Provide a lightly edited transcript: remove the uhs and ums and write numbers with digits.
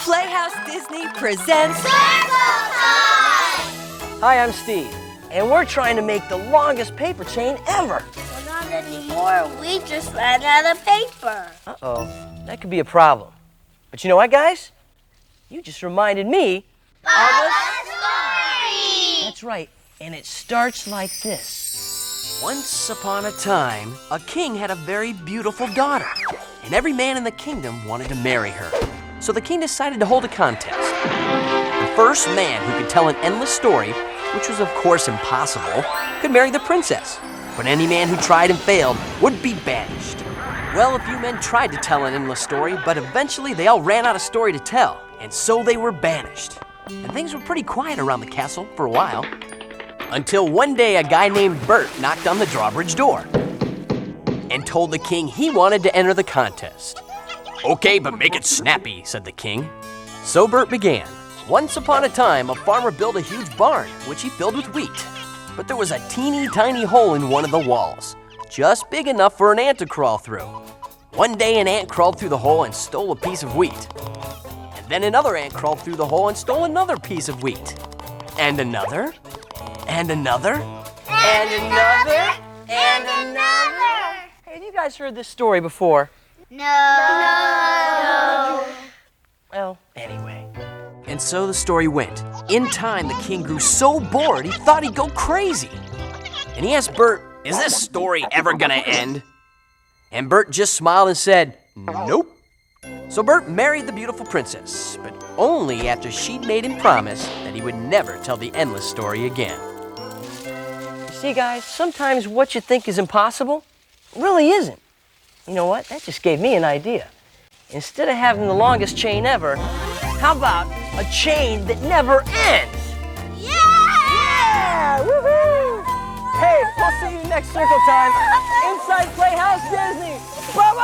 Playhouse Disney presents Circle Time! Hi, I'm Steve, and we're trying to make the longest paper chain ever. Well, not anymore. We just ran out of paper. Uh-oh, that could be a problem. But you know what, guys? You just reminded me of a story! That's right, and it starts like this. Once upon a time, a king had a very beautiful daughter, and every man in the kingdom wanted to marry her. So the king decided to hold a contest. The first man who could tell an endless story, which was of course impossible, could marry the princess. But any man who tried and failed would be banished. Well, a few men tried to tell an endless story, but eventually they all ran out of story to tell, and so they were banished. And things were pretty quiet around the castle for a while. Until one day a guy named Bert knocked on the drawbridge door and told the king he wanted to enter the contest. Okay, but make it snappy, said the king. So Bert began. Once upon a time, a farmer built a huge barn, which he filled with wheat. But there was a teeny tiny hole in one of the walls, just big enough for an ant to crawl through. One day an ant crawled through the hole and stole a piece of wheat. And then another ant crawled through the hole and stole another piece of wheat. And another, and another, and another, and another. Hey, have you guys heard this story before? No. Well, anyway. And so the story went. In time, the king grew so bored, he thought he'd go crazy. And he asked Bert, "Is this story ever gonna end?" And Bert just smiled and said, "Nope." So Bert married the beautiful princess, but only after she'd made him promise that he would never tell the endless story again. You see, guys, sometimes what you think is impossible really isn't. You know what? That just gave me an idea. Instead of having the longest chain ever, how about a chain that never ends? Yeah! Woohoo! Hey, we'll see you next Circle Time inside Playhouse Disney. Bye-bye!